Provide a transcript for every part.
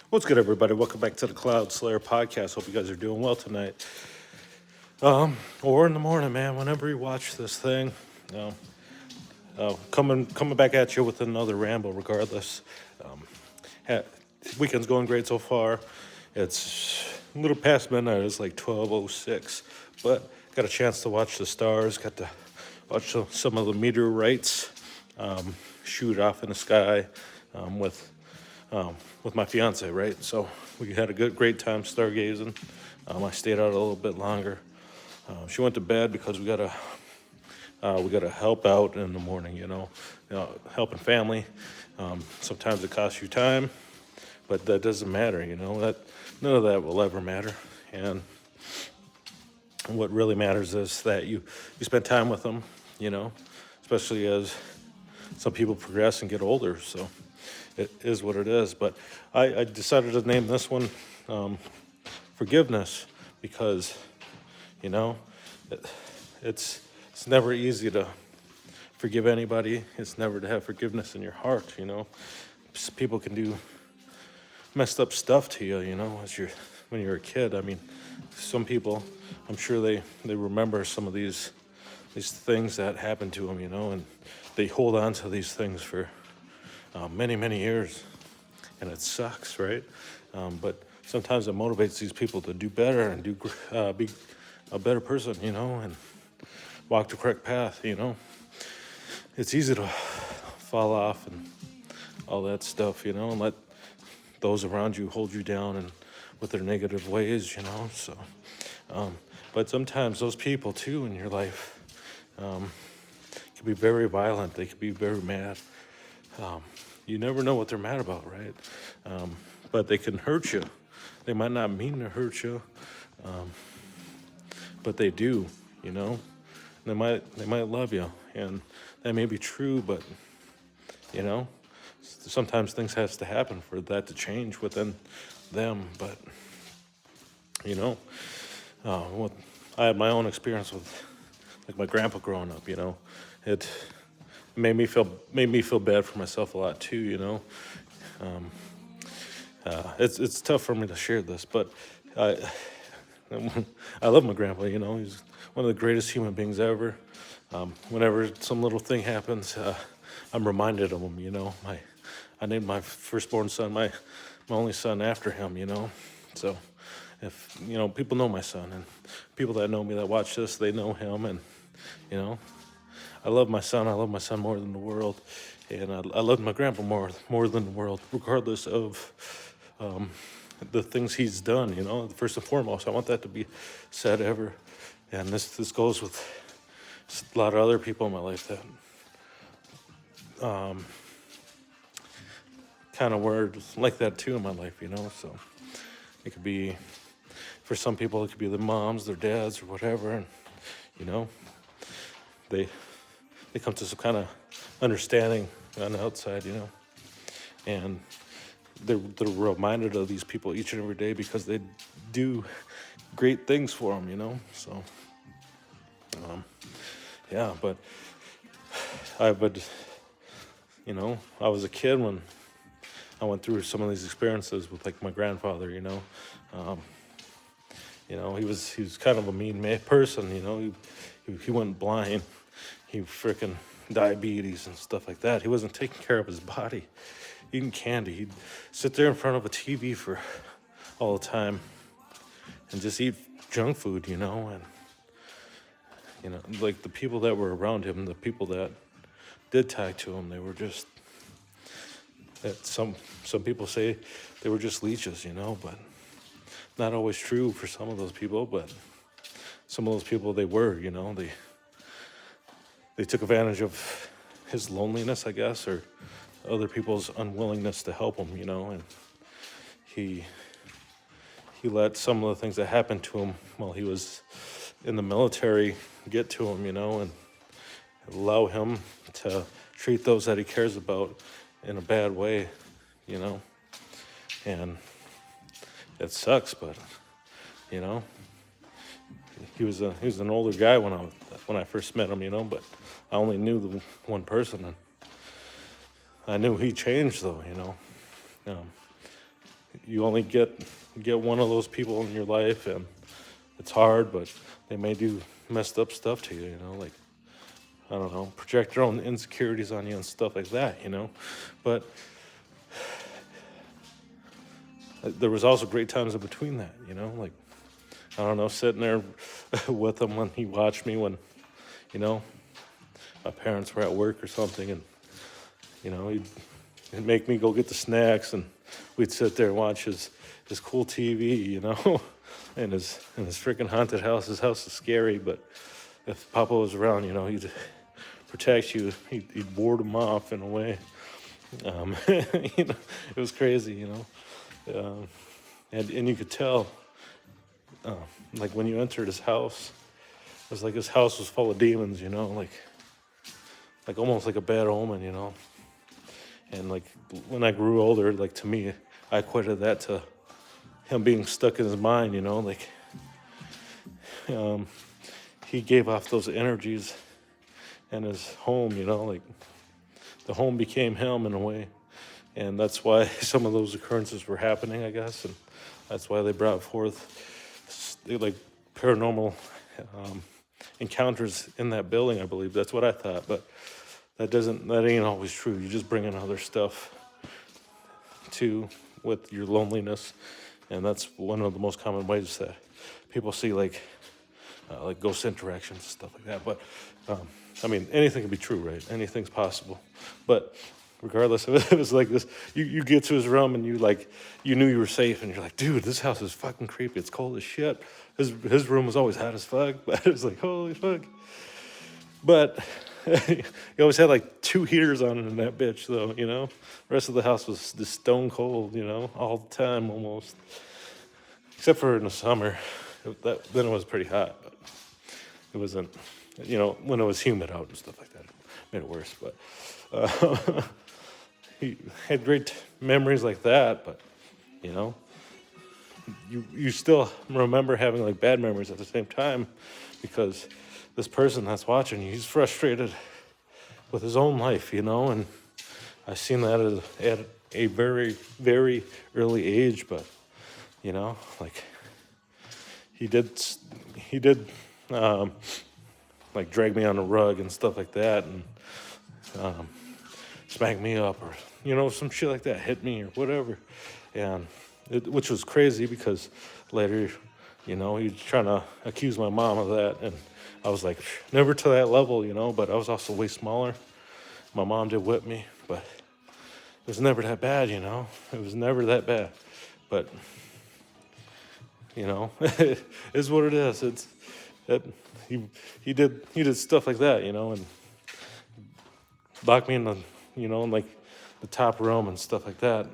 What's good, everybody? Welcome back to the Cloud Slayer podcast. Hope you guys are doing well tonight. Or in the morning, man. Whenever you watch this thing, um, coming back at you with another ramble. Regardless, ha- weekend's going great so far. It's a little past midnight. It's like 12:06, but got a chance to watch the stars. Got to watch some of the meteorites shoot off in the sky um, with with my fiance, right? So we had a great time stargazing. I stayed out a little bit longer. She went to bed because we gotta help out in the morning. Helping family. Sometimes it costs you time, but that doesn't matter. That none of that will ever matter. And what really matters is that you spend time with them. Especially as some people progress and get older. So it is what it is. But I decided to name this one forgiveness because you know it, it's never easy to forgive anybody. It's never to have forgiveness in your heart. People can do messed up stuff to you. As when you're a kid. I mean, some people, I'm sure they remember some of these things that happened to them. And they hold on to these things for many years, and it sucks, right? But sometimes it motivates these people to do better and be a better person, and walk the correct path. It's easy to fall off and all that stuff, and let those around you hold you down and with their negative ways, So, but sometimes those people too in your life can be very violent. They can be very mad. You never know what they're mad about, right? But they can hurt you. They might not mean to hurt you, but they do. They might love you, and that may be true. But you know, sometimes things has to happen for that to change within them. But you know, what I had my own experience with, like my grandpa growing up. It made me feel bad for myself a lot too. It's tough for me to share this, but I I love my grandpa. He's one of the greatest human beings ever. Whenever some little thing happens, I'm reminded of him. I named my firstborn son my only son after him. So if people know my son, and people that know me that watch this, they know him, and you know I love my son. I love my son more than the world, and I love my grandpa more than the world, regardless of the things he's done. First and foremost, I want that to be said ever, and this goes with a lot of other people in my life that kind of were like that too in my life. So it could be for some people, it could be their moms, their dads, or whatever, and you know they they come to some kind of understanding on the outside, and they're reminded of these people each and every day because they do great things for them, So, yeah, but I would, I was a kid when I went through some of these experiences with like my grandfather, um, he was kind of a person, he went blind, he freaking diabetes and stuff like that. He wasn't taking care of his body, eating candy. He'd sit there in front of a TV for all the time and just eat junk food, and like the people that were around him, the people that did talk to him, they were just that some people say they were just leeches, but not always true for some of those people. But some of those people, they were, they took advantage of his loneliness, I guess, or other people's unwillingness to help him, and he let some of the things that happened to him while he was in the military get to him, and allow him to treat those that he cares about in a bad way, and it sucks. But you know he was an older guy when I first met him, but I only knew the one person, and I knew he changed though. Um, you only get one of those people in your life, and it's hard, but they may do messed up stuff to you, you know, like, I don't know, project their own insecurities on you and stuff like that, you know. But there was also great times in between that, you know, like, I don't know, sitting there with him when he watched me when, you know, my parents were at work or something, and, you know, he'd make me go get the snacks, and we'd sit there and watch his cool TV, you know, in his freaking haunted house. His house is scary, but if Papa was around, you know, he'd protect you. He'd ward him off in a way. You know, it was crazy, you know, and you could tell, like when you entered his house, it was like his house was full of demons, you know, like almost like a bad omen, you know. And like when I grew older, like to me, I equated that to him being stuck in his mind, you know, like he gave off those energies in his home, you know, like the home became him in a way. And that's why some of those occurrences were happening, I guess. And that's why they brought forth like paranormal encounters in that building, I believe. That's what I thought. But that ain't always true. You just bring in other stuff too with your loneliness. And that's one of the most common ways that people see like ghost interactions and stuff like that. But I mean, anything can be true, right? Anything's possible. But regardless of it, it was like this. You get to his room and you knew you were safe, and you're like, dude, this house is fucking creepy. It's cold as shit. His room was always hot as fuck, but it was like, holy fuck. But he always had like 2 heaters on in that bitch, though, you know? The rest of the house was just stone cold, you know, all the time almost. Except for in the summer. Then it was pretty hot, but it wasn't, you know, when it was humid out and stuff like that, it made it worse. But he had great memories like that, but, you know, you still remember having like bad memories at the same time, because this person that's watching you, he's frustrated with his own life, you know, and I've seen that at a very, very early age, but, you know, like, he did like drag me on the rug and stuff like that, and smack me up, or, you know, some shit like that, hit me or whatever, and which was crazy because later, you know, he was trying to accuse my mom of that, and I was like, never to that level, you know, but I was also way smaller. My mom did whip me, but it was never that bad, you know. It was never that bad, but, you know, it is what it is. He did stuff like that, you know, and locked me in the, you know, in like the top room and stuff like that.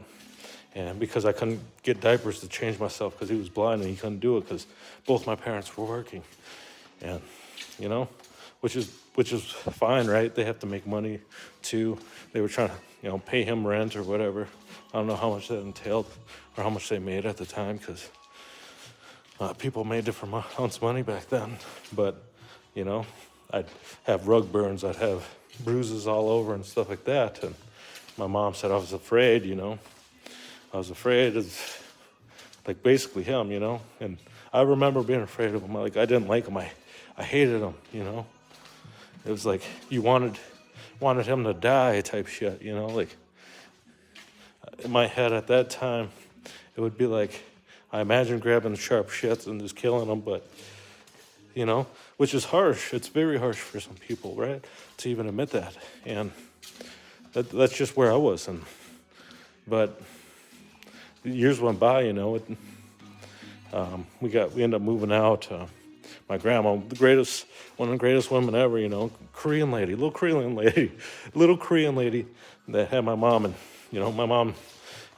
And because I couldn't get diapers to change myself because he was blind and he couldn't do it because both my parents were working, and, you know, which is fine, right? They have to make money too. They were trying to, you know, pay him rent or whatever. I don't know how much that entailed or how much they made at the time, because people made different amounts of money back then. But, you know, I'd have rug burns, I'd have bruises all over and stuff like that. And my mom said I was afraid, you know. I was afraid of, like, basically him, you know. And I remember being afraid of him. Like, I didn't like him. I hated him, you know. It was like you wanted him to die type shit, you know. Like, in my head at that time, it would be like, I imagine grabbing sharp shits and just killing them, but, you know, which is harsh. It's very harsh for some people, right, to even admit that. And that's just where I was. But years went by, you know. We ended up moving out. My grandma, one of the greatest women ever, you know, little Korean lady that had my mom. And, you know, my mom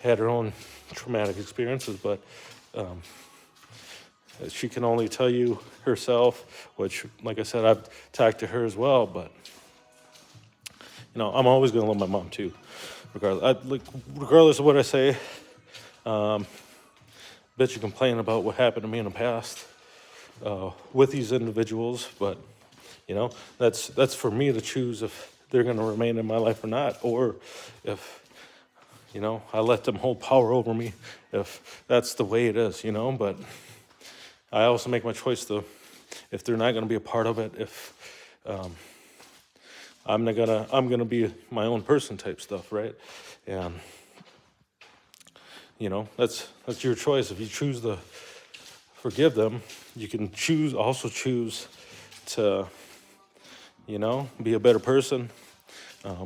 had her own traumatic experiences, but she can only tell you herself, which, like I said, I've talked to her as well, but, you know, I'm always going to love my mom too, regardless of what I say. Bet you complain about what happened to me in the past with these individuals, but, you know, that's for me to choose if they're going to remain in my life or not, or if, You know, I let them hold power over me if that's the way it is, you know, but I also make my choice to, if they're not going to be a part of it, if I'm gonna be my own person type stuff, right? And you know, that's your choice. If you choose to forgive them, you can also choose to, you know, be a better person.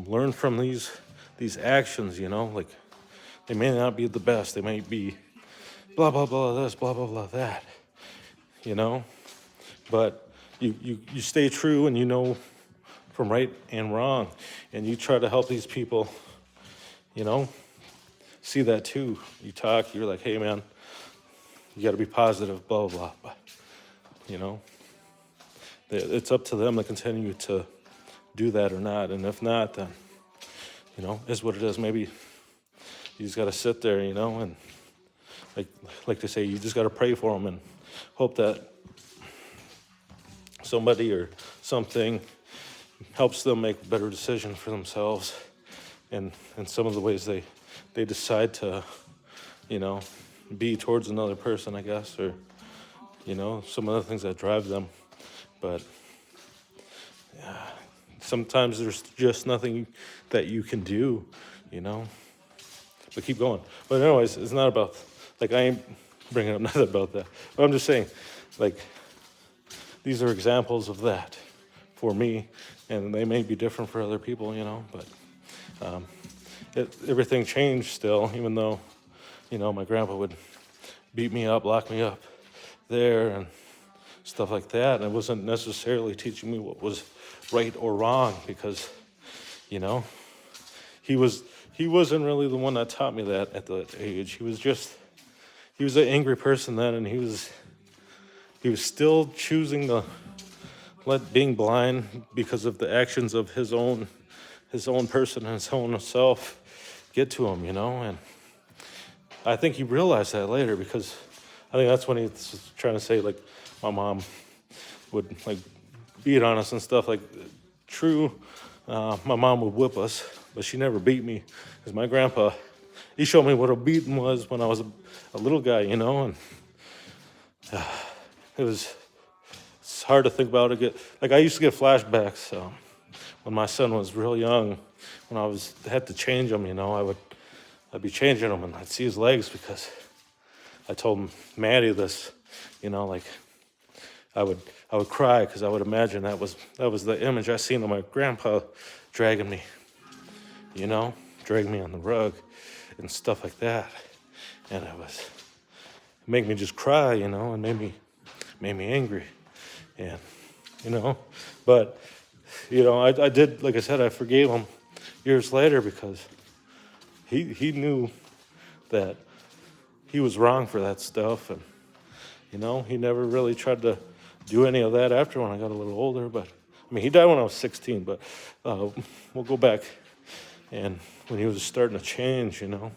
Learn from these actions, you know, like they may not be the best. They might be blah, blah, blah, this, blah, blah, blah, that, you know, but you stay true and you know from right and wrong, and you try to help these people, you know, see that too. You talk, you're like, hey man, you got to be positive, blah, blah, blah, you know, it's up to them to continue to do that or not, and if not, then, you know, is what it is. Maybe you just got to sit there, you know, and like they say, you just got to pray for them and hope that somebody or something helps them make a better decision for themselves, and some of the ways they decide to, you know, be towards another person, I guess, or, you know, some of the things that drive them. But yeah, sometimes there's just nothing that you can do, you know, but keep going. But anyways, it's not about, like, I ain't bringing up nothing about that, but I'm just saying, like, these are examples of that for me, and they may be different for other people, you know, but everything changed still, even though, you know, my grandpa would beat me up, lock me up there, and stuff like that. And it wasn't necessarily teaching me what was right or wrong, because, you know, he wasn't really the one that taught me that at that age. He was an angry person then, and he was still choosing to let being blind because of the actions of his own person and his own self get to him, you know. And I think he realized that later, because I think that's when he was trying to say, like, my mom would, like, beat on us and stuff. Like, true, my mom would whip us, but she never beat me, because my grandpa, he showed me what a beating was when I was a little guy, you know. And it's hard to think about it. Like, I used to get flashbacks when my son was real young, when I had to change him, you know. I'd be changing him, and I'd see his legs, because I told Maddie this, you know, like, I would cry, because I would imagine that was the image I seen of my grandpa dragging me, you know, dragging me on the rug and stuff like that. And it made me just cry, you know, and made me angry. And, you know, but, you know, I did, like I said, I forgave him years later, because he knew that he was wrong for that stuff. And, you know, he never really tried to do any of that after, when I got a little older. But, I mean, he died when I was 16, but we'll go back, and when he was starting to change, you know.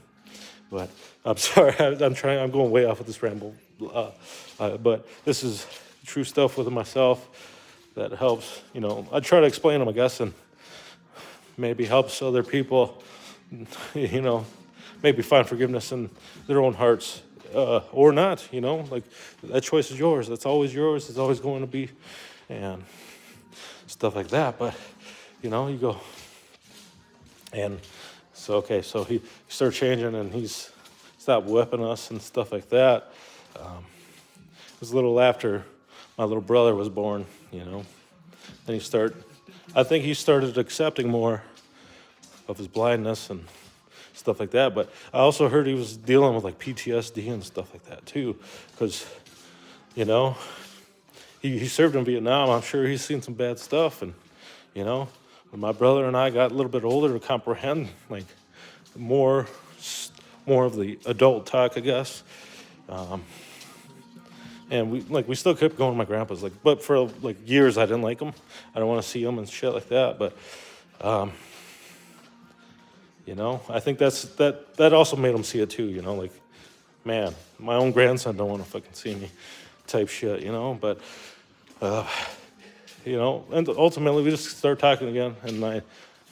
But I'm sorry, I'm going way off of this ramble. But this is true stuff with myself that helps, you know. I try to explain them, I guess, and maybe helps other people, you know, maybe find forgiveness in their own hearts, or not, you know. Like, that choice is yours. That's always yours. It's always going to be, and stuff like that. But, you know, you go, and so, okay, so he started changing, and he's stopped whipping us and stuff like that. It was a little after my little brother was born, you know. Then I think he started accepting more of his blindness and stuff like that. But I also heard he was dealing with, like, PTSD and stuff like that too, because, you know, he served in Vietnam. I'm sure he's seen some bad stuff. And, you know, when my brother and I got a little bit older to comprehend, like, more of the adult talk, I guess. And we still kept going to my grandpa's, like, but for, like, years I didn't like him. I don't want to see him and shit like that. But you know, I think that also made him see it too, you know, like, man, my own grandson don't want to fucking see me type shit, you know. But you know, and ultimately we just started talking again, and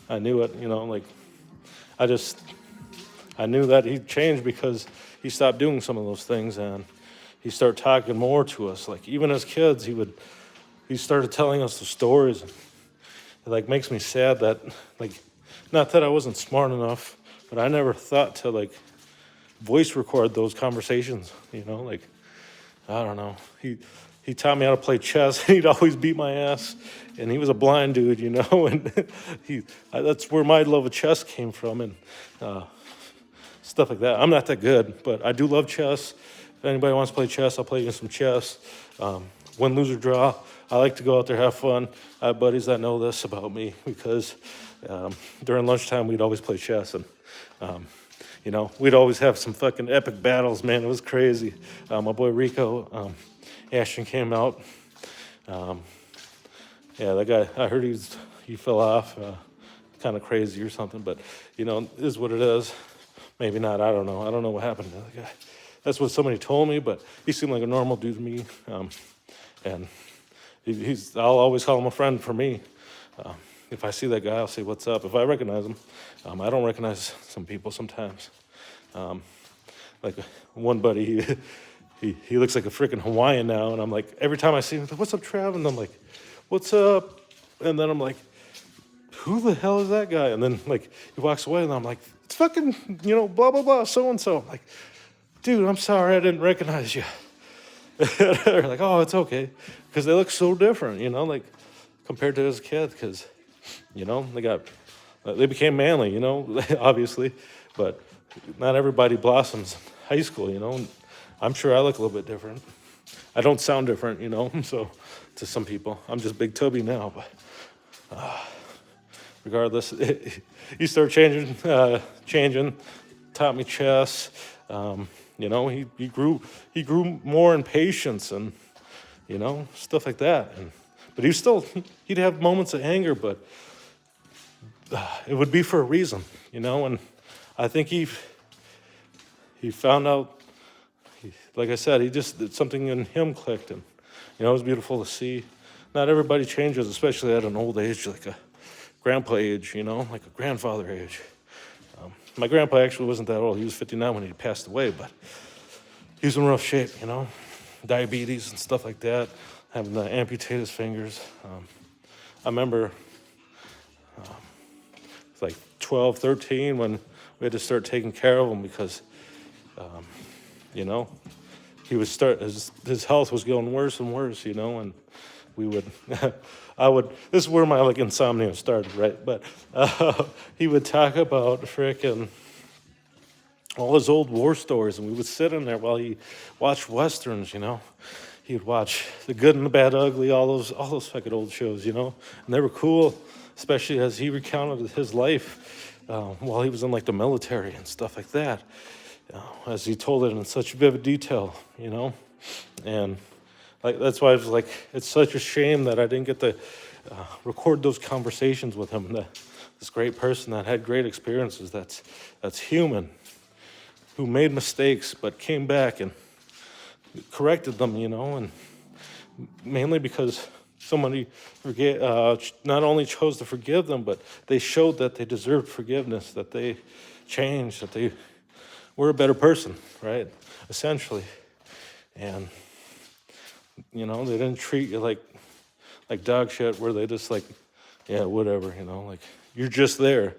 I knew it, you know, like, I I knew that he changed because he stopped doing some of those things, and he started talking more to us. Like, even as kids, he started telling us the stories. It like makes me sad that, like, not that I wasn't smart enough, but I never thought to like voice record those conversations, like, I don't know. He taught me how to play chess. He'd always beat my ass, and he was a blind dude, and that's where my love of chess came from, and stuff like that. I'm not that good, but I do love chess. If anybody wants to play chess, I'll play you some chess. Win, lose, or draw. I like to go out there, have fun. I have buddies that know this about me because during lunchtime we'd always play chess, and we'd always have some fucking epic battles, man. It was crazy. My boy Rico, Ashton came out. That guy, I heard he fell off, kind of crazy or something, but, it is what it is. Maybe not, I don't know. I don't know what happened to the guy. That's what somebody told me, but he seemed like a normal dude to me. And I'll always call him a friend for me. If I see that guy, I'll say, what's up? If I recognize him, I don't recognize some people sometimes. Like one buddy, he looks like a freaking Hawaiian now, and I'm like, every time I see him, what's up, Trav? And I'm like, what's up? And then I'm like, who the hell is that guy? And then like he walks away, and I'm like, it's fucking, blah, blah, blah, so-and-so. I'm like, dude, I'm sorry, I didn't recognize you. They're like, oh, it's okay. Because they look so different, like compared to as a kid, because, they became manly, obviously, but not everybody blossoms in high school, and I'm sure I look a little bit different. I don't sound different, so to some people. I'm just Big Tubby now, but regardless, he started changing, taught me chess. He grew more in patience and, stuff like that. But he'd have moments of anger, but it would be for a reason, and I think he found out, like I said, something in him clicked, and, it was beautiful to see. Not everybody changes, especially at an old age, like a grandpa age, like a grandfather age. My grandpa actually wasn't that old. He was 59 when he passed away, but he was in rough shape, diabetes and stuff like that, having to amputate his fingers. I remember it's like 12, 13 when we had to start taking care of him because, he was his health was getting worse and worse, and we would, this is where my like insomnia started, right? But he would talk about frickin' all his old war stories, and we would sit in there while he watched Westerns, He would watch The Good and the Bad Ugly, all those fucking old shows, and they were cool, especially as he recounted his life while he was in like the military and stuff like that, as he told it in such vivid detail, and like that's why I was like, it's such a shame that I didn't get to record those conversations with him. This great person that had great experiences, that's human, who made mistakes but came back and corrected them, and mainly because somebody not only chose to forgive them, but they showed that they deserved forgiveness, that they changed, that they were a better person, right? Essentially. And, they didn't treat you like dog shit where they just like, yeah, whatever, like you're just there.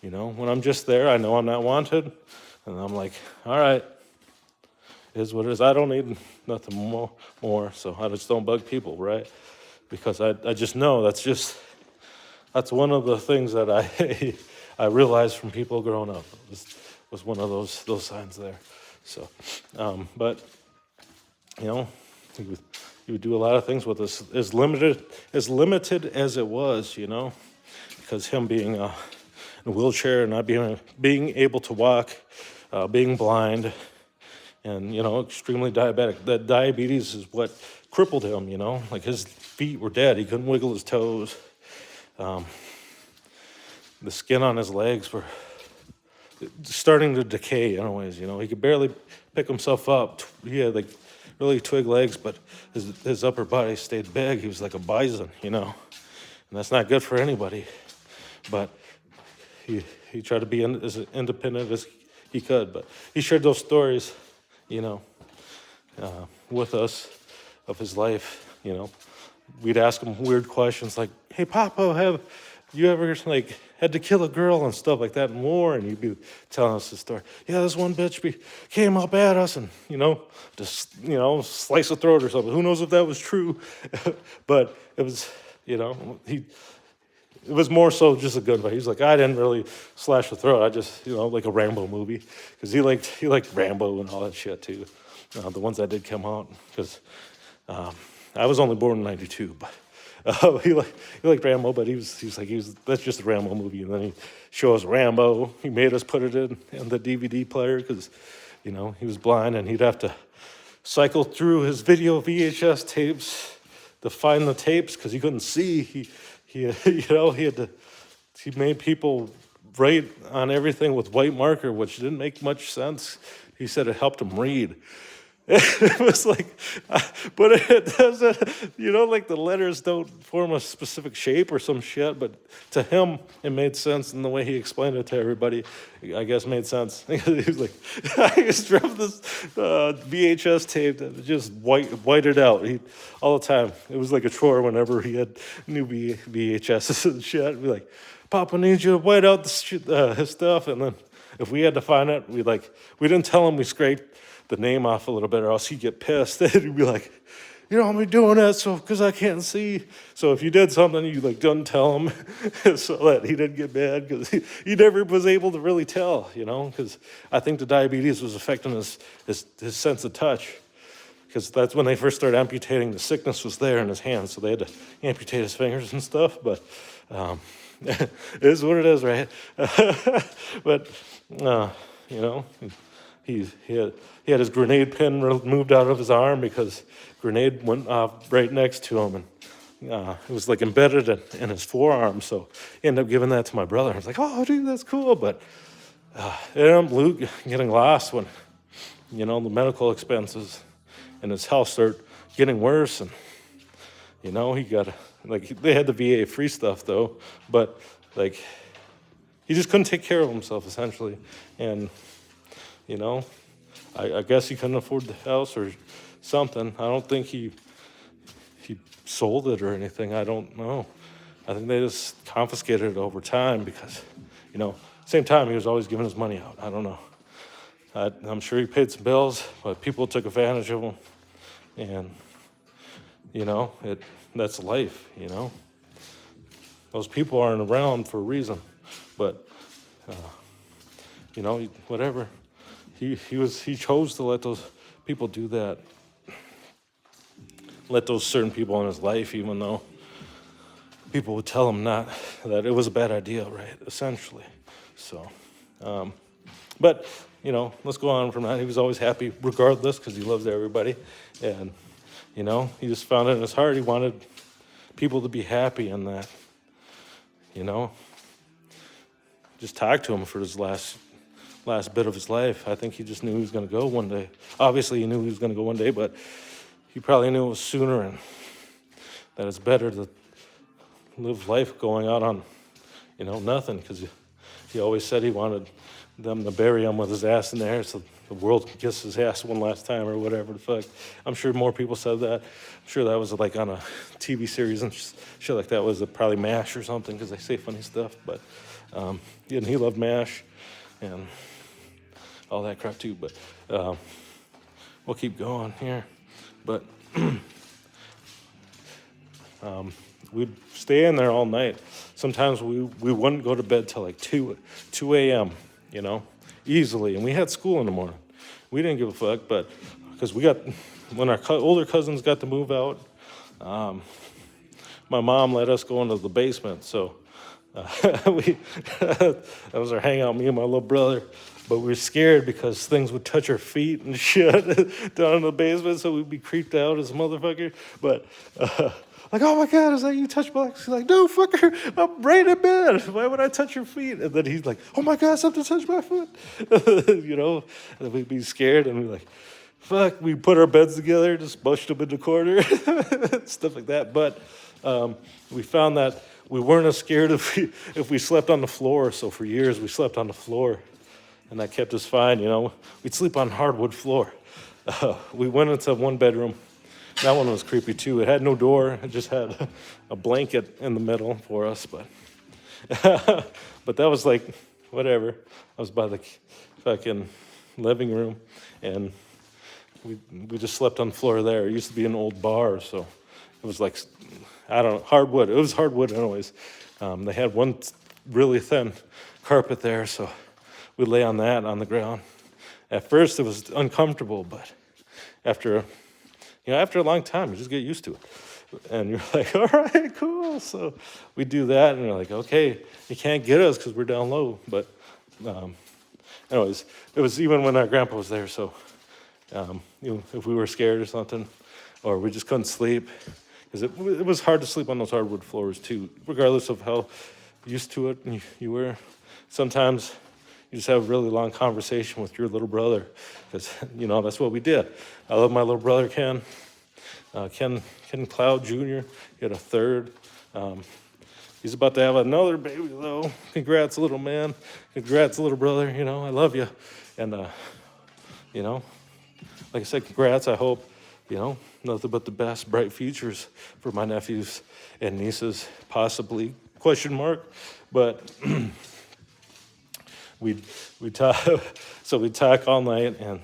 When I'm just there, I know I'm not wanted. And I'm like, all right, it is what it is. I don't need nothing more, so I just don't bug people, right? Because I just know that's one of the things that I realized from people growing up. It was one of those signs there. So, but, he would do a lot of things with us, as limited as it was, because him being in a wheelchair and not being able to walk, being blind, and, extremely diabetic. That diabetes is what crippled him, like his feet were dead. He couldn't wiggle his toes. The skin on his legs were starting to decay anyways, he could barely pick himself up. He had like really twig legs, but his upper body stayed big. He was like a bison, and that's not good for anybody. But he tried to be as independent as he could. But he shared those stories, you know, with us of his life. You know, we'd ask him weird questions like, "Hey, Papa, have you ever like had to kill a girl and stuff like that in war?" And he'd be telling us the story. "Yeah, this one bitch came up at us and, just, slice her throat or something." Who knows if that was true? But it was, it was more so just a good fight. He's like, "I didn't really slash the throat. I just, like a Rambo movie." Because he liked Rambo and all that shit too. The ones that did come out. Because I was only born in '92, but he liked Rambo, but he was that's just a Rambo movie. And then he showed us Rambo. He made us put it in the DVD player because, he was blind and he'd have to cycle through his video VHS tapes to find the tapes because he couldn't see. He made people write on everything with white marker, which didn't make much sense. He said it helped him read. It was like, but it doesn't, like the letters don't form a specific shape or some shit, but to him, it made sense, and the way he explained it to everybody, I guess, made sense. He was like, I just dropped this VHS tape that just whited out all the time. It was like a chore whenever he had new VHSs and shit. I'd be like, "Papa needs you to white out his stuff," and then if we had to find it, we didn't tell him we scraped the name off a little bit, or else he'd get pissed. He'd be like, "I'm doing that because I can't see." So if you did something, you didn't tell him so that he didn't get mad because he never was able to really tell, because I think the diabetes was affecting his sense of touch. Because that's when they first started amputating. The sickness was there in his hands, so they had to amputate his fingers and stuff. But it is what it is, right? But he had his grenade pin removed out of his arm because grenade went off right next to him, and it was embedded in his forearm. So he ended up giving that to my brother. I was like, "Oh, dude, that's cool." But it ended up getting lost when the medical expenses and his health started getting worse, and he got they had the VA free stuff though, but he just couldn't take care of himself essentially, and I guess he couldn't afford the house or something. I don't think he sold it or anything. I don't know. I think they just confiscated it over time because, same time he was always giving his money out. I don't know. I'm sure he paid some bills, but people took advantage of him, and that's life. Those people aren't around for a reason, but whatever. He chose to let those people do that. Let those certain people in his life, even though people would tell him not, that it was a bad idea, right? Essentially. So, but let's go on from that. He was always happy regardless because he loves everybody, and he just found it in his heart. He wanted people to be happy, and that just talked to him for his last bit of his life. I think he just knew he was going to go one day. Obviously, he knew he was going to go one day, but he probably knew it was sooner, and that it's better to live life going out on, nothing, because he always said he wanted them to bury him with his ass in the air so the world could kiss his ass one last time or whatever the fuck. I'm sure more people said that. I'm sure that was on a TV series and shit like that. Was probably MASH or something because they say funny stuff. But and he loved MASH and all that crap too. But we'll keep going here. But we'd stay in there all night. Sometimes we wouldn't go to bed till 2 a.m., easily. And we had school in the morning. We didn't give a fuck, but because when our older cousins got to move out, my mom let us go into the basement. So that was our hangout, me and my little brother. But we were scared because things would touch our feet and shit down in the basement, so we'd be creeped out as a motherfucker. But "Oh my God, is that you touch my legs?" She's like, "No, fucker, I'm right in bed. Why would I touch your feet?" And then he's like, "Oh my God, something touched my foot." And we'd be scared, and we'd be like, fuck, we put our beds together, just mushed them in the corner, stuff like that. But we found that we weren't as scared if we slept on the floor. So for years we slept on the floor. and that kept us fine, you know. We'd sleep on hardwood floor. We went into one bedroom. That one was creepy too. It had no door. It just had a blanket in the middle for us, but but that was like whatever. I was by the fucking living room, and we just slept on the floor there. It used to be an old bar, so it was like, I don't know, hardwood. It was hardwood anyways. They had one really thin carpet there, so we lay on that on the ground. At first it was uncomfortable, but after a long time, you just get used to it. And you're like, all right, cool. So we do that, and you're like, okay, you can't get us because we're down low. But anyways, it was even when our grandpa was there, so if we were scared or something, or we just couldn't sleep, because it was hard to sleep on those hardwood floors too, regardless of how used to it you were. Sometimes you just have a really long conversation with your little brother, because that's what we did. I love my little brother Ken Cloud Jr. He had a third. He's about to have another baby though. Congrats, little man. Congrats, little brother. I love you. And like I said, congrats. I hope nothing but the best, bright futures for my nephews and nieces, possibly, ? But we'd talk, so we'd talk all night, and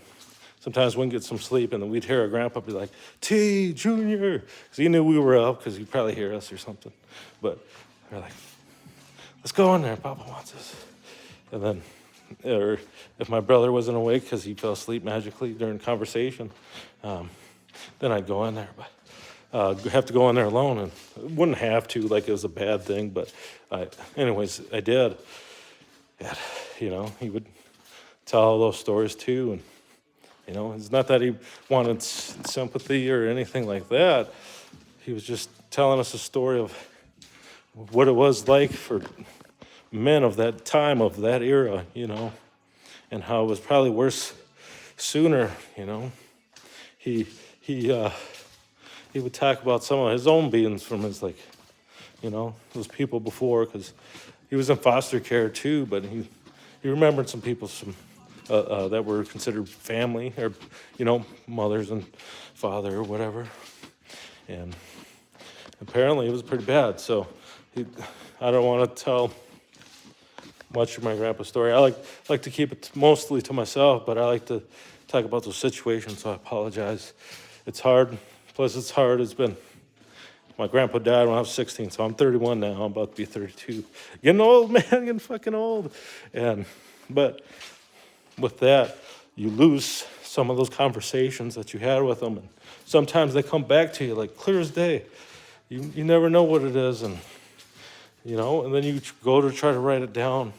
sometimes we'd get some sleep, and then we'd hear our grandpa be like, T, Junior, because he knew we were up, because he'd probably hear us or something. But we're like, let's go in there, Papa wants us. And then, or if my brother wasn't awake because he fell asleep magically during conversation, then I'd go in there. But have to go in there alone, and wouldn't have to, like it was a bad thing, but anyways, I did. And, he would tell all those stories too, and it's not that he wanted sympathy or anything like that. He was just telling us a story of what it was like for men of that time, of that era, and how it was probably worse sooner, He would talk about some of his own beings from his, those people before, because he was in foster care too, but he remembered some people that were considered family, or, mothers and father or whatever. And apparently it was pretty bad. So I don't want to tell much of my grandpa's story. I like to keep it mostly to myself, but I like to talk about those situations, so I apologize. It's hard. Plus, it's hard. My grandpa died when I was 16, so I'm 31 now. I'm about to be 32. Getting old, man, getting fucking old. But with that, you lose some of those conversations that you had with them, and sometimes they come back to you like clear as day. You never know what it is, and and then you go to try to write it down.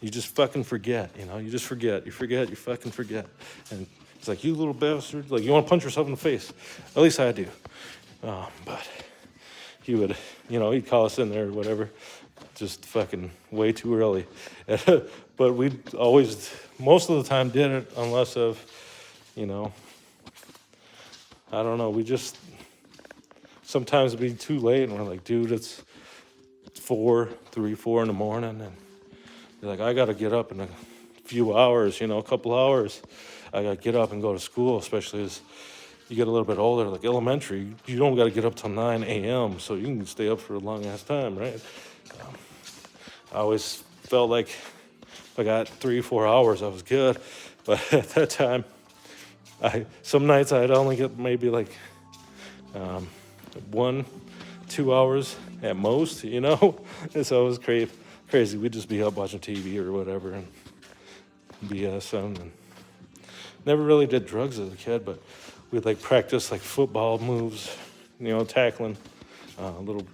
You just fucking forget, you just forget. You fucking forget. And it's like, you little bastard, like you want to punch yourself in the face. At least I do. But he would, he'd call us in there or whatever, just fucking way too early. But we always, most of the time, did it unless of, I don't know, we just, sometimes it'd be too late, and we're like, dude, it's 4 in the morning, and you're like, I got to get up in a few hours, a couple hours. I got to get up and go to school, especially as you get a little bit older, like elementary. You don't got to get up till 9 a.m., so you can stay up for a long-ass time, right? I always felt like if I got 3-4 hours, I was good. But at that time, some nights I'd only get maybe like 1-2 hours at most, And so it was crazy. We'd just be up watching TV or whatever and BSing. And never really did drugs as a kid, but we'd practice football moves, tackling, little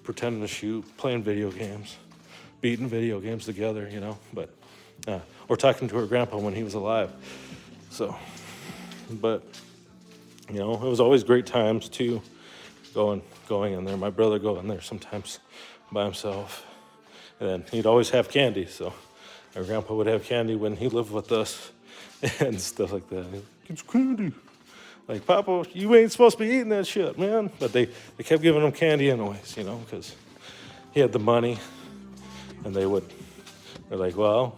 pretending to shoot, playing video games, beating video games together, but or talking to her grandpa when he was alive. So, but it was always great times too, going in there. My brother go in there sometimes by himself, and then he'd always have candy. So our grandpa would have candy when he lived with us and stuff like that. It's candy. Like, Papa, you ain't supposed to be eating that shit, man. But they kept giving him candy anyways, because he had the money, and they're like, well,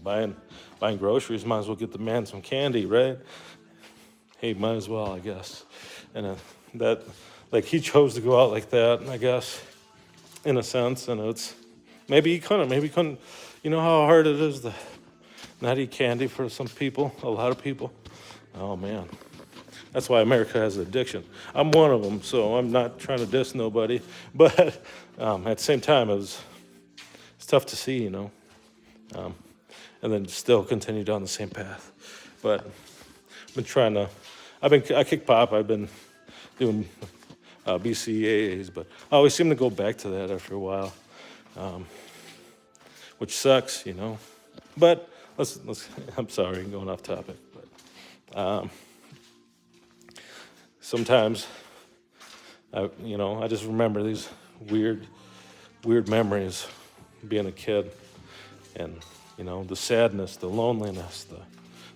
buying buying groceries, might as well get the man some candy, right? Hey, might as well, I guess. And that, like, he chose to go out like that, I guess, in a sense. And it's maybe he couldn't. You know how hard it is to not eat candy for some people, a lot of people. Oh man, that's why America has an addiction. I'm one of them, so I'm not trying to diss nobody. But at the same time, it's tough to see, and then still continue down the same path. But I've been trying to. I kick pop. I've been doing BCAAs, but I always seem to go back to that after a while, which sucks, But let's. I'm sorry, I'm going off topic, but sometimes I just remember these weird memories being a kid, and the sadness, the loneliness,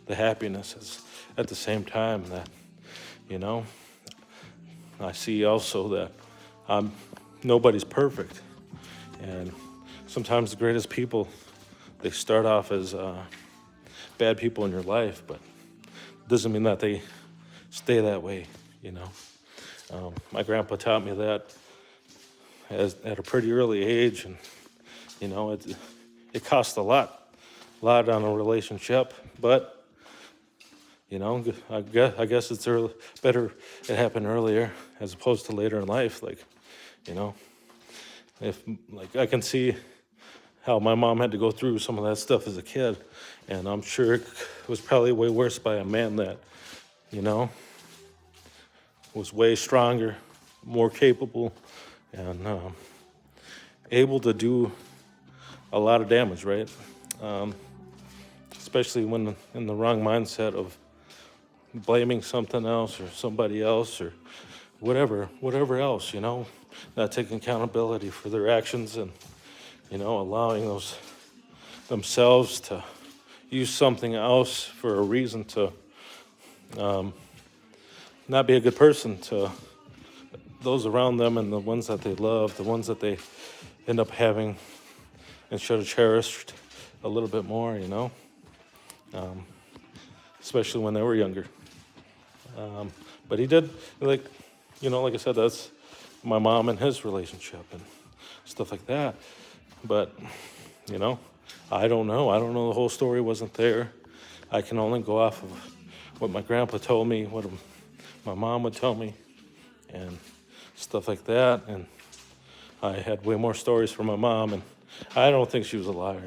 the happiness is at the same time. That I see also that nobody's perfect, and sometimes the greatest people, they start off as bad people in your life, but it doesn't mean that they stay that way. My grandpa taught me that at a pretty early age, and it costs a lot on a relationship, but I guess it's better it happened earlier as opposed to later in life. If I can see how my mom had to go through some of that stuff as a kid, and I'm sure it was probably way worse by a man that was way stronger, more capable, and able to do a lot of damage, right? Especially when in the wrong mindset of blaming something else or somebody else or whatever else, not taking accountability for their actions, and allowing themselves to use something else for a reason to not be a good person to those around them and the ones that they love, the ones that they end up having and should have cherished a little bit more, especially when they were younger. But he did, like I said, that's my mom and his relationship and stuff like that. But, I don't know. I don't know. The whole story wasn't there. I can only go off of what my grandpa told me, what my mom would tell me, and stuff like that. And I had way more stories from my mom, and I don't think she was a liar,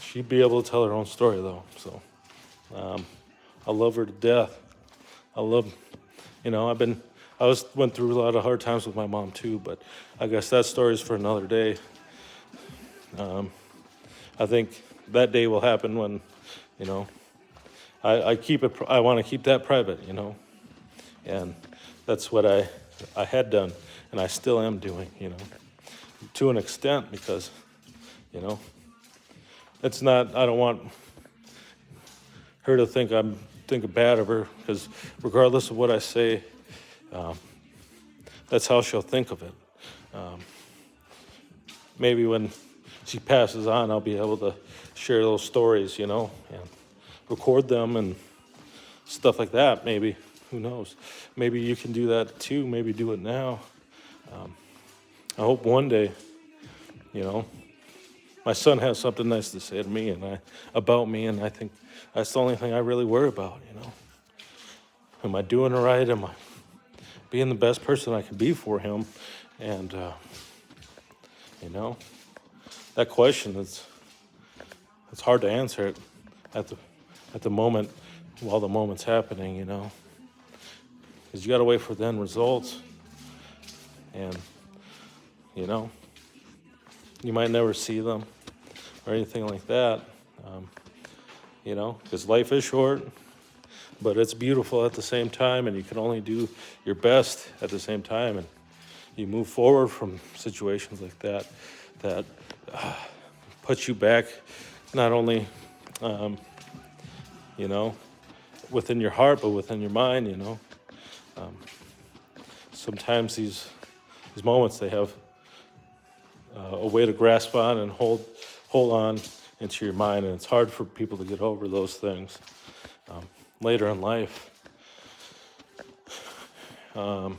she'd be able to tell her own story, though. So I love her to death. I went through a lot of hard times with my mom too, but I guess that story is for another day. I think that day will happen when, I keep it. I want to keep that private, and that's what I had done, and I still am doing, to an extent, because, it's not. I don't want her to think I'm thinking bad of her, because regardless of what I say, that's how she'll think of it. Maybe when she passes on, I'll be able to share those stories, and record them and stuff like that. Maybe, who knows? Maybe you can do that too. Maybe do it now. I hope one day, my son has something nice to say to me about me, and I think that's the only thing I really worry about. Am I doing it right? Am I being the best person I can be for him? And that question it's hard to answer it at the moment while the moment's happening. Because you got to wait for the end results, and you might never see them or anything like that. Because life is short, but it's beautiful at the same time, and you can only do your best at the same time, and you move forward from situations like that puts you back, not only within your heart, but within your mind. Sometimes these moments, they have a way to grasp on and hold on into your mind, and it's hard for people to get over those things later in life. Along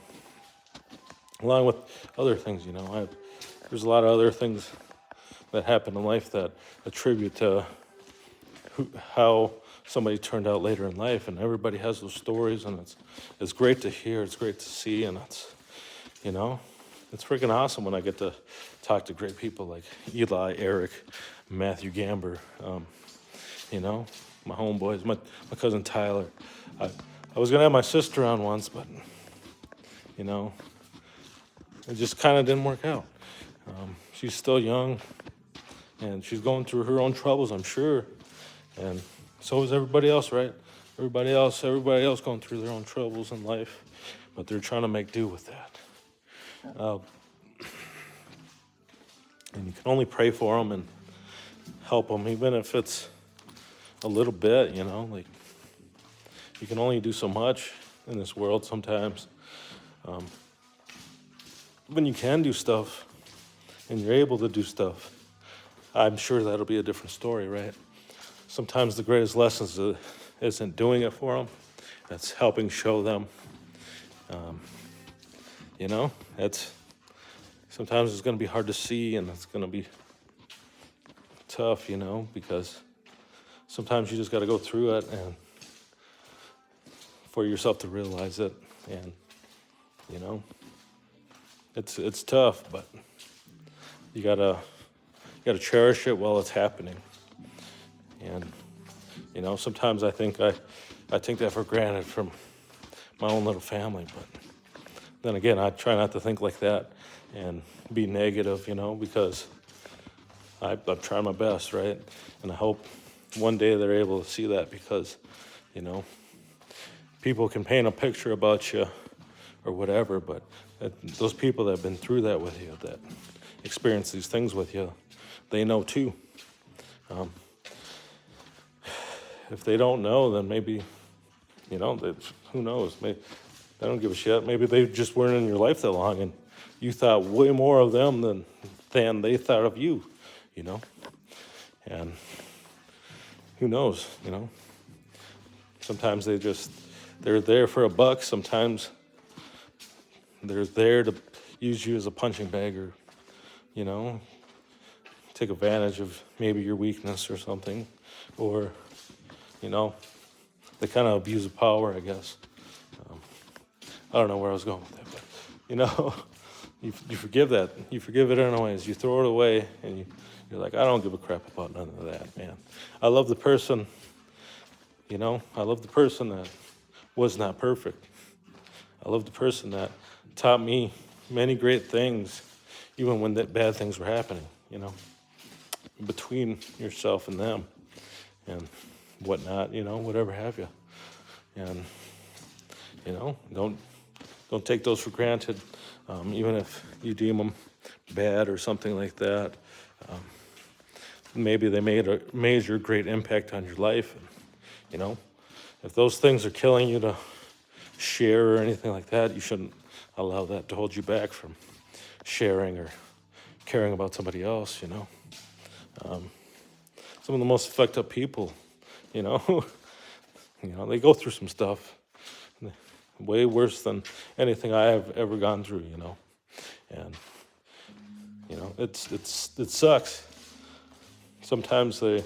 with other things, there's a lot of other things that happen in life that attribute to how somebody turned out later in life, and everybody has those stories, and it's great to hear, it's great to see, and it's freaking awesome when I get to talk to great people like Eli, Eric, Matthew Gamber, my homeboys, my cousin Tyler. I was gonna have my sister on once, but it just kind of didn't work out. She's still young, and she's going through her own troubles, I'm sure, and so is everybody else, right? Everybody else going through their own troubles in life, but they're trying to make do with that. And you can only pray for them and help them, even if it's a little bit, like you can only do so much in this world sometimes. When you can do stuff and you're able to do stuff, I'm sure that'll be a different story, right? Sometimes the greatest lessons isn't doing it for them, it's helping show them. It's sometimes it's going to be hard to see, and it's going to be tough, because sometimes you just got to go through it and for yourself to realize it, and it's tough, but you gotta cherish it while it's happening. And sometimes I take that for granted from my own little family, but then again, I try not to think like that and be negative, because I'm trying my best, right? And I hope one day they're able to see that, because people can paint a picture about you or whatever, but those people that have been through that with you, that experience these things with you, they know too. If they don't know, then maybe, who knows? Maybe they don't give a shit. Maybe they just weren't in your life that long, and you thought way more of them than they thought of you, And who knows, Sometimes they're there for a buck. Sometimes they're there to use you as a punching bag, or, take advantage of maybe your weakness or something, or, they kind of abuse of power, I guess. I don't know where I was going with that, but, you forgive that. You forgive it anyways. You throw it away, and you're like, I don't give a crap about none of that, man. I love the person, I love the person that was not perfect. I love the person that taught me many great things, even when bad things were happening, between yourself and them and whatnot, whatever have you. And, don't take those for granted, even if you deem them bad or something like that. Maybe they made a major great impact on your life. And, if those things are killing you to share or anything like that, you shouldn't allow that to hold you back from sharing or caring about somebody else, Some of the most fucked up people, they go through some stuff way worse than anything I have ever gone through, And, it sucks. Sometimes they,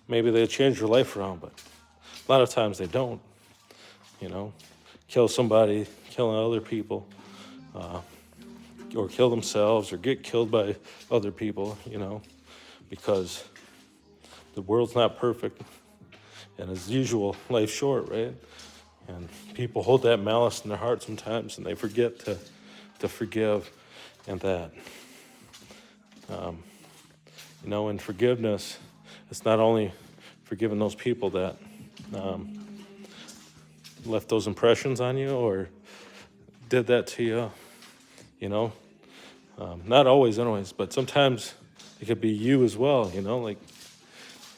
maybe they change your life around, but a lot of times they don't, kill somebody, killing other people, or kill themselves, or get killed by other people, because the world's not perfect, and as usual, life's short, right? And people hold that malice in their heart sometimes, and they forget to forgive, and that, in forgiveness, it's not only forgiving those people that left those impressions on you or did that to you, not always anyways, but sometimes it could be you as well, like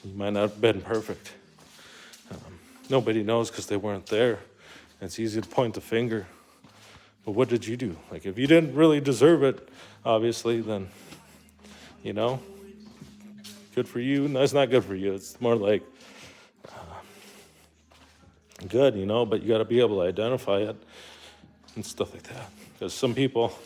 you might not have been perfect. Nobody knows because they weren't there. It's easy to point the finger, but what did you do? Like, if you didn't really deserve it, obviously, then, good for you. No, it's not good for you. It's more like good, but you got to be able to identify it and stuff like that. Because some people,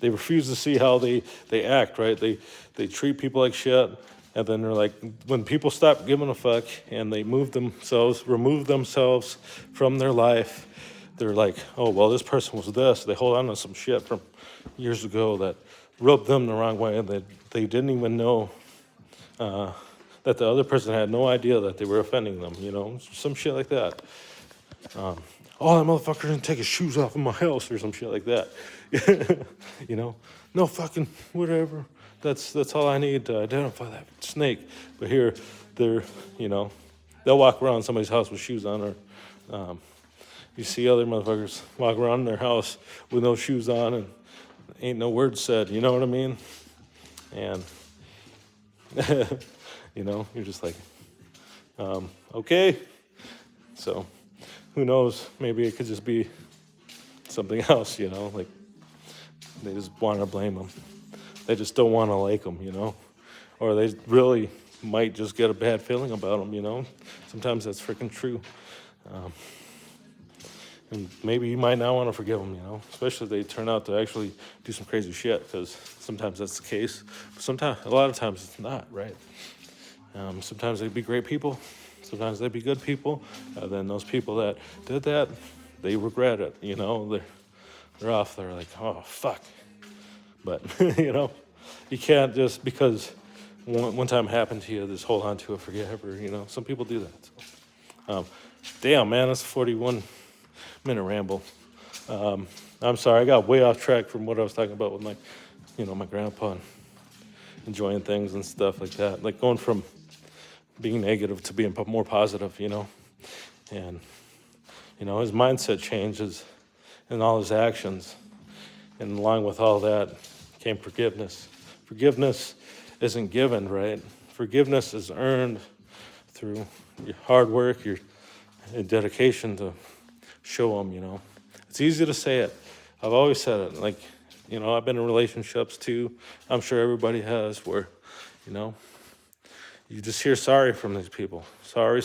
they refuse to see how they act, right? They treat people like shit, and then they're like, when people stop giving a fuck and they remove themselves from their life, they're like, oh, well, this person was this. They hold on to some shit from years ago that rubbed them the wrong way, and they didn't even know that the other person had no idea that they were offending them, some shit like that. Oh, that motherfucker didn't take his shoes off in my house or some shit like that. No fucking whatever. That's all I need to identify that snake. But here, they'll walk around somebody's house with shoes on, or you see other motherfuckers walk around in their house with no shoes on and ain't no words said, you know what I mean? And, you're just like, okay. So, who knows? Maybe it could just be something else, like they just want to blame them. They just don't want to like them, or they really might just get a bad feeling about them, Sometimes that's freaking true. And maybe you might not want to forgive them, especially if they turn out to actually do some crazy shit, because sometimes that's the case. But a lot of times it's not, right? Sometimes they'd be great people. Sometimes they'd be good people. Then those people that did that, they regret it, They're off. They're like, oh, fuck. But, you can't just because one time happened to you, just hold on to it forever, Some people do that. So. Damn, man, that's a 41-minute ramble. I'm sorry, I got way off track from what I was talking about with my, my grandpa and enjoying things and stuff like that. Like going from being negative to being more positive, And, his mindset changes in all his actions. And along with all that came forgiveness. Forgiveness isn't given, right? Forgiveness is earned through your hard work, your dedication to show them, It's easy to say it. I've always said it. Like, I've been in relationships too. I'm sure everybody has where, you just hear sorry from these people. Sorry.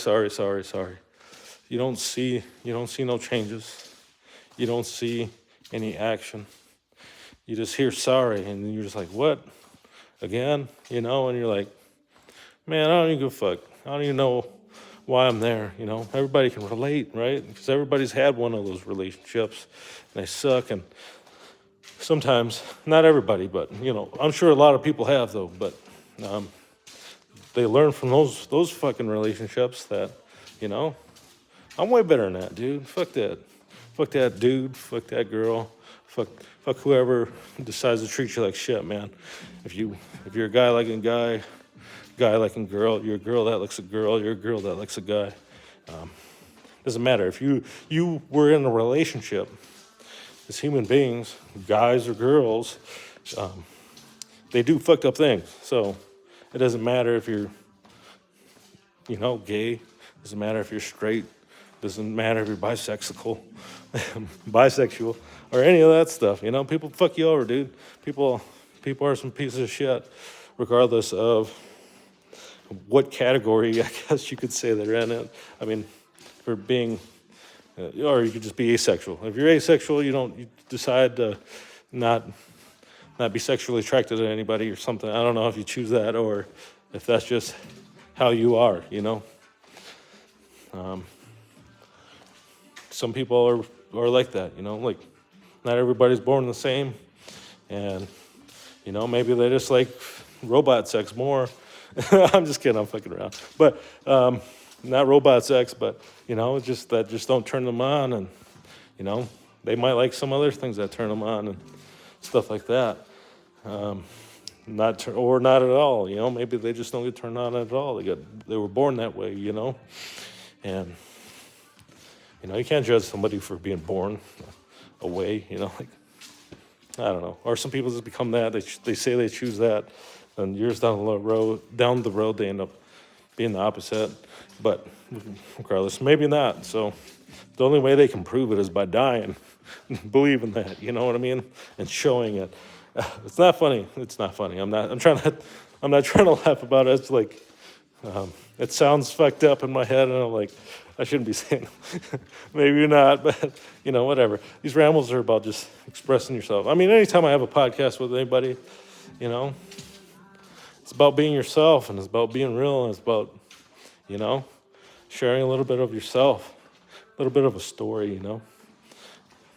You don't see no changes. You don't see any action. You just hear sorry, and you're just like, what? Again? And you're like, man, I don't even give a fuck. I don't even know why I'm there, Everybody can relate, right? Because everybody's had one of those relationships, and they suck, and sometimes, not everybody, but, I'm sure a lot of people have, though, but they learn from those fucking relationships that, I'm way better than that, dude. Fuck that. Fuck that dude. Fuck that girl. Fuck whoever decides to treat you like shit, man. If you're a guy liking guy liking girl, you're a girl that likes a girl, you're a girl that likes a guy. Doesn't matter. If you were in a relationship, as human beings, guys or girls, they do fucked up things. So it doesn't matter if you're, gay. Doesn't matter if you're straight. Doesn't matter if you're bisexual, or any of that stuff. People fuck you over, dude. People are some pieces of shit, regardless of what category, I guess you could say they're in it. I mean, for being, or you could just be asexual. If you're asexual, you decide to not be sexually attracted to anybody or something. I don't know if you choose that or if that's just how you are, Some people are like that, like not everybody's born the same, and maybe they just like robot sex more. I'm just kidding, I'm fucking around, but not robot sex, but just don't turn them on, and they might like some other things that turn them on and stuff like that. Not at all, maybe they just don't get turned on at all. They were born that way, and you can't judge somebody for being born away, I don't know. Or some people just become that. They say they choose that, and years down the road, they end up being the opposite. But regardless, maybe not. So the only way they can prove it is by dying, believing that. You know what I mean? And showing it. It's not funny. I'm trying to I'm not trying to laugh about it. It's like, it sounds fucked up in my head, and I'm like, I shouldn't be saying it. Maybe not, but, whatever. These rambles are about just expressing yourself. I mean, anytime I have a podcast with anybody, it's about being yourself, and it's about being real, and it's about, sharing a little bit of yourself, a little bit of a story,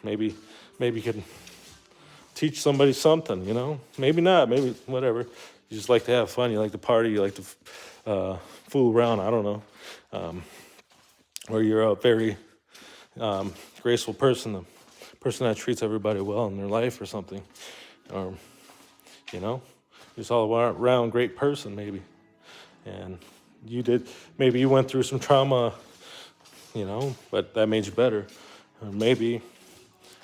Maybe you can teach somebody something, Maybe not, maybe whatever. You just like to have fun, you like to party, you like to fool around, I don't know. Or you're a very graceful person, a person that treats everybody well in their life or something. Or, just all around great person maybe. And maybe you went through some trauma, but that made you better. Or maybe,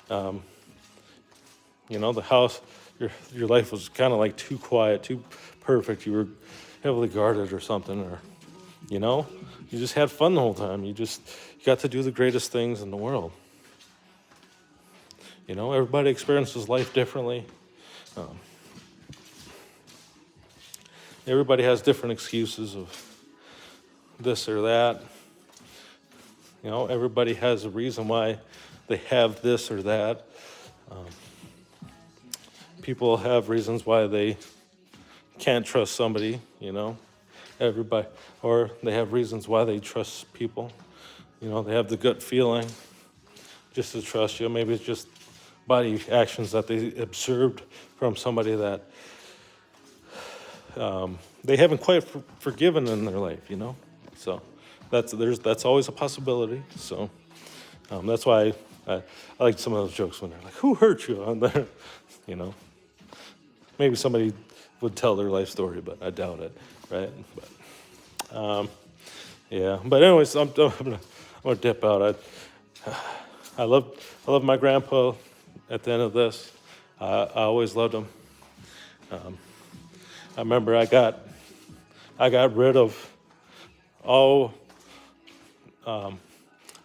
the house, your life was kind of like too quiet, too perfect. You were heavily guarded or something, or, you just had fun the whole time. You got to do the greatest things in the world. Everybody experiences life differently. Everybody has different excuses of this or that. Everybody has a reason why they have this or that. People have reasons why they can't trust somebody, everybody, or they have reasons why they trust people. They have the gut feeling just to trust you. Maybe it's just body actions that they observed from somebody that they haven't quite forgiven in their life, So that's always a possibility. So that's why I like some of those jokes when they're like, "Who hurt you?" On there, Maybe somebody would tell their life story, but I doubt it, right? But yeah. But anyways, I'm gonna dip out. I love my grandpa. At the end of this, I always loved him. I remember I got rid of all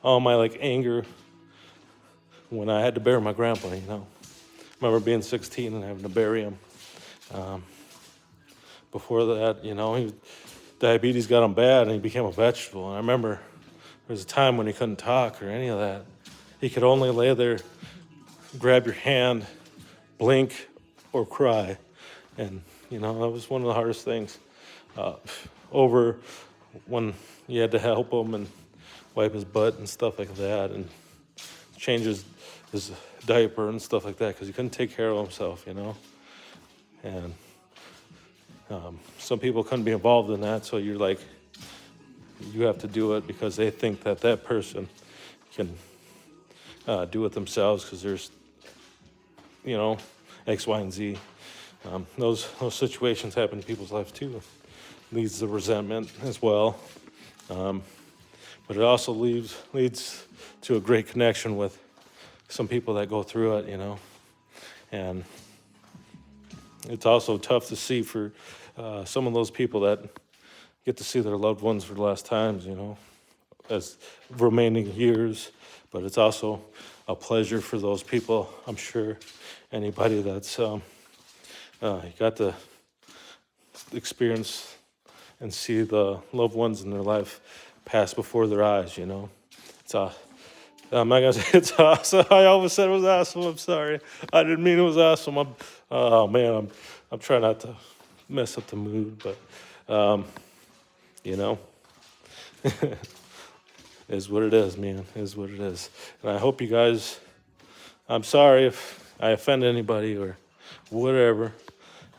my like anger when I had to bury my grandpa. I remember being 16 and having to bury him. Before that, diabetes got him bad and he became a vegetable. And I remember there was a time when he couldn't talk or any of that. He could only lay there, grab your hand, blink, or cry. And, that was one of the hardest things. Over when you had to help him and wipe his butt and stuff like that and change his diaper and stuff like that because he couldn't take care of himself, And some people couldn't be involved in that, so you're like, you have to do it because they think that person can do it themselves because there's, X, Y, and Z. Those situations happen in people's life too. Leads to resentment as well. But it also leads to a great connection with some people that go through it, And it's also tough to see for some of those people that get to see their loved ones for the last times, as remaining years. But it's also a pleasure for those people. I'm sure anybody that's got to experience and see the loved ones in their life pass before their eyes, It's I'm not gonna say it's awesome. I almost said it was awesome. I'm sorry. I didn't mean it was awesome. I'm trying not to mess up the mood, but is what it is, man. Is what it is. And I hope you guys. I'm sorry if I offend anybody or whatever.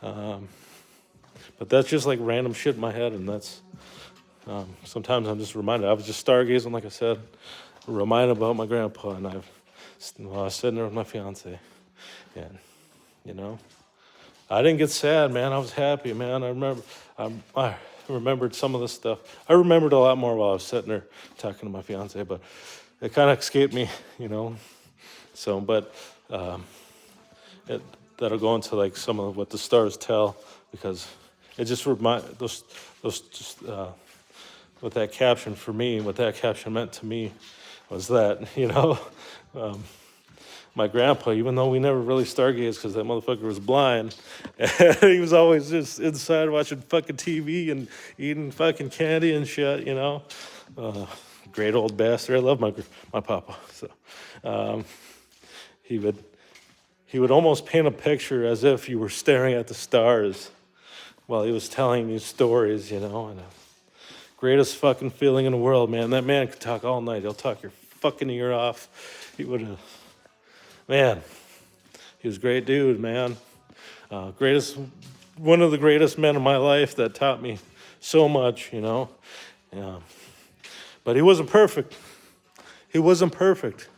But that's just like random shit in my head, and that's sometimes I'm just reminded. I was just stargazing, like I said, reminded about my grandpa, and I was sitting there with my fiance, and I didn't get sad, man. I was happy, man. I remembered some of this stuff. I remembered a lot more while I was sitting there talking to my fiance, but it kind of escaped me, So, but that'll go into like some of what the stars tell, because it just those just what that caption for me, what that caption meant to me was that my grandpa, even though we never really stargazed because that motherfucker was blind, he was always just inside watching fucking TV and eating fucking candy and shit, you know. Great old bastard. I love my papa. So he would almost paint a picture as if you were staring at the stars while he was telling you stories, you know. And greatest fucking feeling in the world, man. That man could talk all night. He'll talk your fucking ear off. He would have, man. He was a great dude, man. One of the greatest men in my life that taught me so much, you know. But he wasn't perfect. He wasn't perfect.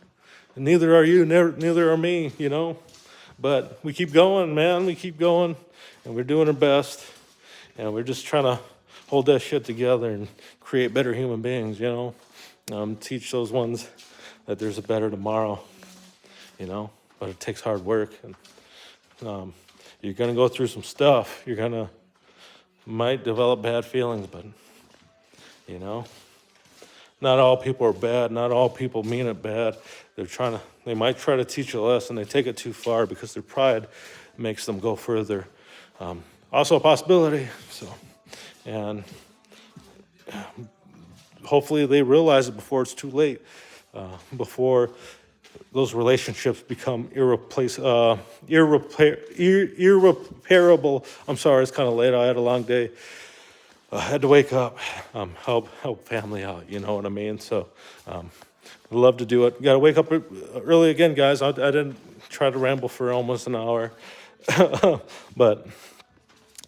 And neither are you, neither are me, you know. But we keep going, man. We keep going. And we're doing our best. And we're just trying to hold that shit together and create better human beings, you know. Teach those ones that there's a better tomorrow, you know. But it takes hard work. And you're going to go through some stuff. Might develop bad feelings, but, you know. Not all people are bad. Not all people mean it bad. They might try to teach you a lesson. They take it too far because their pride makes them go further. Also a possibility. And hopefully they realize it before it's too late. Before those relationships become irreparable. I'm sorry, it's kind of late. I had a long day. I had to wake up, help family out, you know what I mean? So I'd love to do it. You got to wake up early again, guys. I didn't try to ramble for almost an hour, but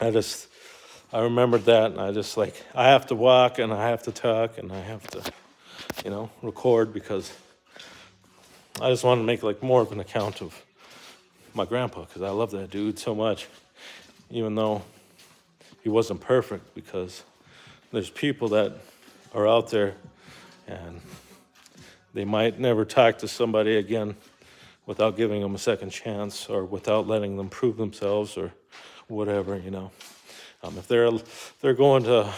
I remembered that, and I have to walk, and I have to talk, and I have to, you know, record, because I just want to make more of an account of my grandpa, because I love that dude so much, even though he wasn't perfect, because there's people that are out there and they might never talk to somebody again without giving them a second chance, or without letting them prove themselves, or whatever, you know. If they're going to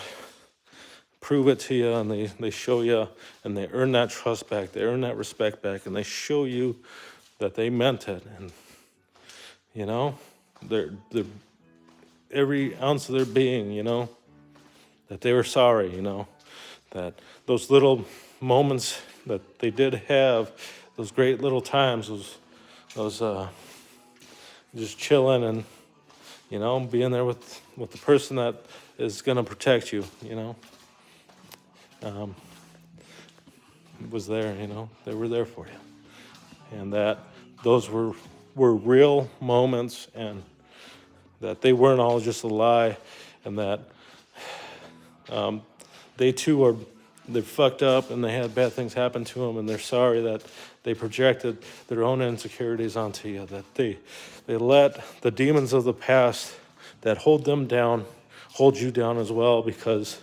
prove it to you, and they show you, and they earn that trust back, they earn that respect back, and they show you that they meant it, and, you know, they're every ounce of their being, you know, that they were sorry, you know, that those little moments that they did have, those great little times, those just chilling and, you know, being there with the person that is going to protect you, you know, was there, you know, they were there for you. And that those were real moments, and that they weren't all just a lie, and that they too they fucked up, and they had bad things happen to them, and they're sorry that they projected their own insecurities onto you, that they let the demons of the past that hold them down hold you down as well, because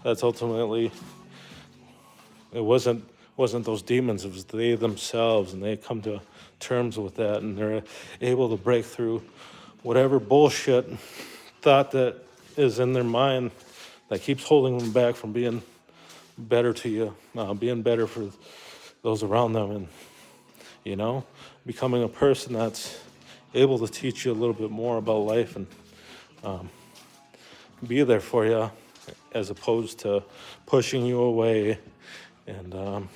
that's ultimately, it wasn't those demons, it was they themselves, and they come to terms with that, and they're able to break through whatever bullshit thought that is in their mind that keeps holding them back from being better to you, being better for those around them, and, you know, becoming a person that's able to teach you a little bit more about life, and be there for you, as opposed to pushing you away and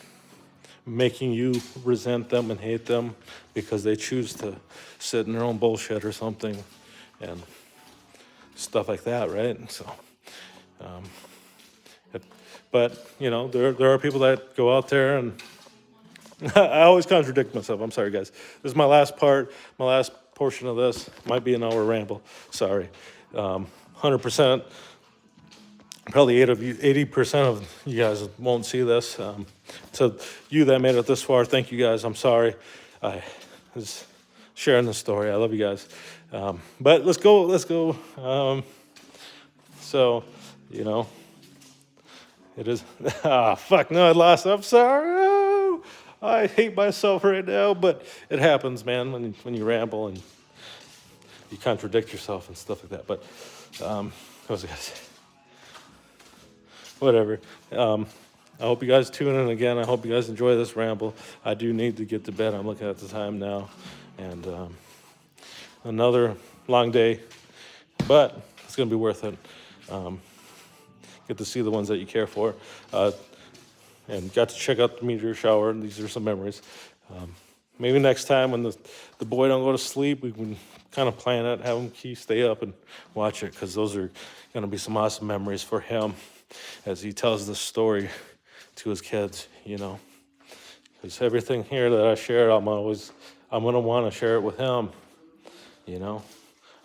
making you resent them and hate them because they choose to sit in their own bullshit or something, and stuff like that, right? So, but, you know, there are people that go out there, and I always contradict myself. I'm sorry, guys. This is my last portion of this. Might be an hour ramble. Sorry. 100%. Probably 80% of you guys won't see this. So you that made it this far, thank you guys. I'm sorry. I was sharing the story. I love you guys. But let's go. So, you know, it is. Fuck, no, I lost. I'm sorry. Oh, I hate myself right now, but it happens, man, when you ramble and you contradict yourself and stuff like that. But what was I gonna say? Whatever. I hope you guys tune in again. I hope you guys enjoy this ramble. I do need to get to bed. I'm looking at the time now. And another long day, but it's going to be worth it. Get to see the ones that you care for. And got to check out the meteor shower. And these are some memories. Maybe next time when the boy don't go to sleep, we can kind of plan it, have him stay up and watch it, because those are going to be some awesome memories for him as he tells the story to his kids, Because everything here that I share, I'm going to want to share it with him, I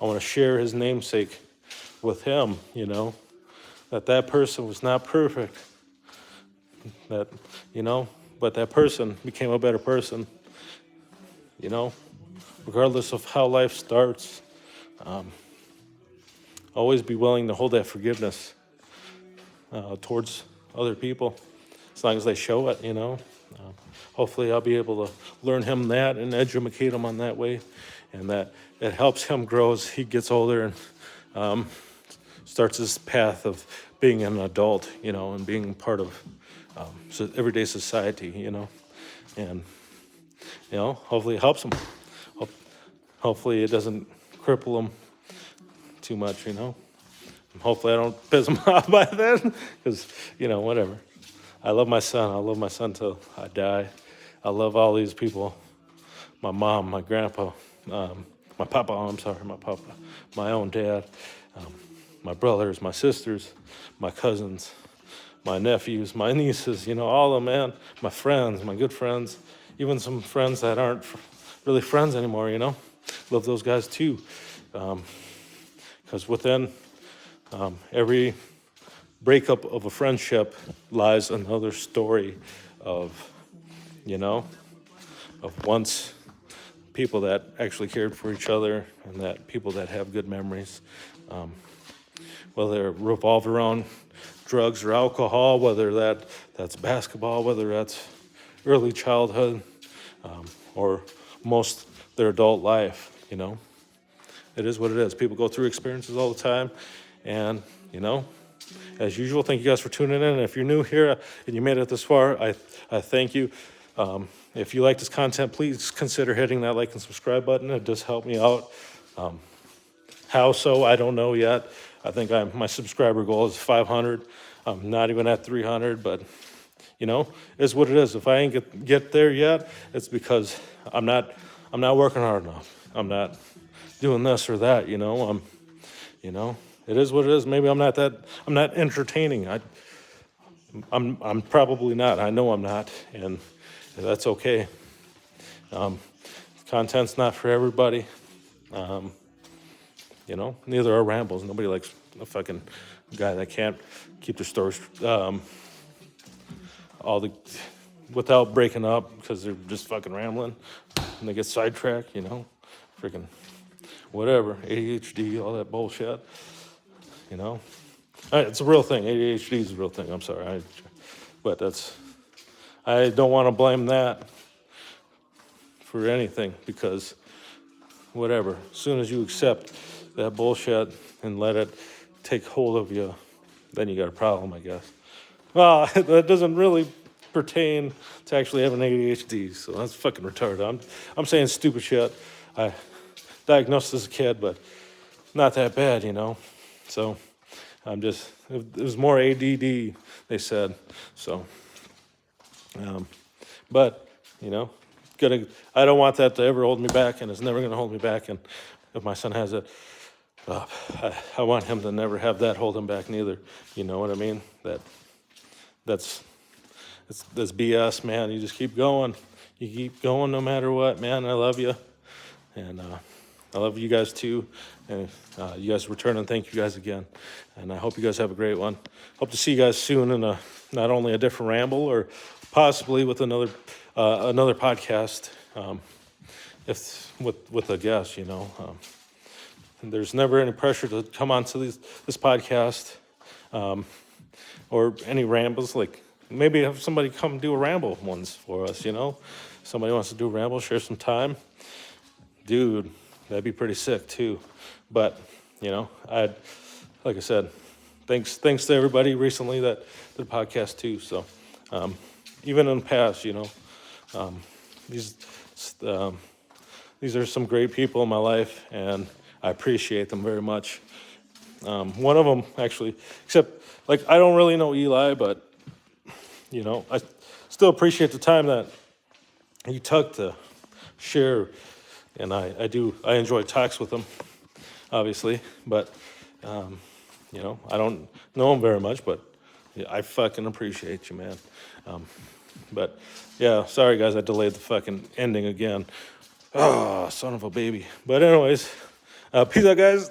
want to share his namesake with him, that person was not perfect, that, but that person became a better person, regardless of how life starts. Always be willing to hold that forgiveness towards other people, as long as they show it, Hopefully I'll be able to learn him that and educate him on that way, and that it helps him grow as he gets older and starts his path of being an adult, and being part of everyday society, and, hopefully it helps him. Hopefully it doesn't cripple him too much, Hopefully I don't piss him off by then, because, whatever. I love my son. I'll love my son till I die. I love all these people. My mom, my grandpa, my papa, my own dad, my brothers, my sisters, my cousins, my nephews, my nieces, all of them, man. My friends, my good friends, even some friends that aren't really friends anymore, Love those guys too. Because within every breakup of a friendship lies another story of, of once people that actually cared for each other, and that people that have good memories, whether it revolved around drugs or alcohol, whether that's basketball, whether that's early childhood, or most their adult life, It is what it is. People go through experiences all the time, and, as usual, thank you guys for tuning in. And if you're new here and you made it this far, I thank you. If you like this content, please consider hitting that like and subscribe button. It does help me out. How so? I don't know yet. I think my subscriber goal is 500. I'm not even at 300, but it's what it is. If I ain't get there yet, it's because I'm not working hard enough. I'm not doing this or that. It is what it is. Maybe I'm not entertaining. I'm probably not. I know I'm not, and that's okay. Content's not for everybody. Neither are rambles. Nobody likes a fucking guy that can't keep their stories without breaking up because they're just fucking rambling and they get sidetracked, freaking whatever, ADHD, all that bullshit, It's a real thing. ADHD is a real thing. I'm sorry, but I don't want to blame that for anything, because whatever, as soon as you accept that bullshit and let it take hold of you, then you got a problem, I guess. Well, that doesn't really pertain to actually having ADHD, so that's fucking retarded. I'm saying stupid shit. I diagnosed as a kid, but not that bad, So it was more ADD, they said. So, but, I don't want that to ever hold me back, and it's never going to hold me back. And if my son has it, I want him to never have that hold him back neither. You know what I mean? That's BS, man. You just keep going. You keep going no matter what, man. I love you. And I love you guys too. And you guys return, and thank you guys again. And I hope you guys have a great one. Hope to see you guys soon in not only a different ramble, or possibly with another podcast, if with a guest, And there's never any pressure to come onto this podcast, or any rambles. Like, maybe have somebody come do a ramble once for us, Somebody wants to do a ramble, share some time. Dude, that'd be pretty sick too. But, like I said, thanks to everybody recently that did the podcast too. So even in the past, you know. These um, these are some great people in my life, and I appreciate them very much. One of them, actually, except, like, I don't really know Eli, but, you know, I still appreciate the time that he took to share, and I enjoy talks with him, obviously, but, you know, I don't know him very much, but yeah, I fucking appreciate you, man. But, yeah, sorry, guys, I delayed the fucking ending again. Oh, son of a baby. But anyways, peace out, guys.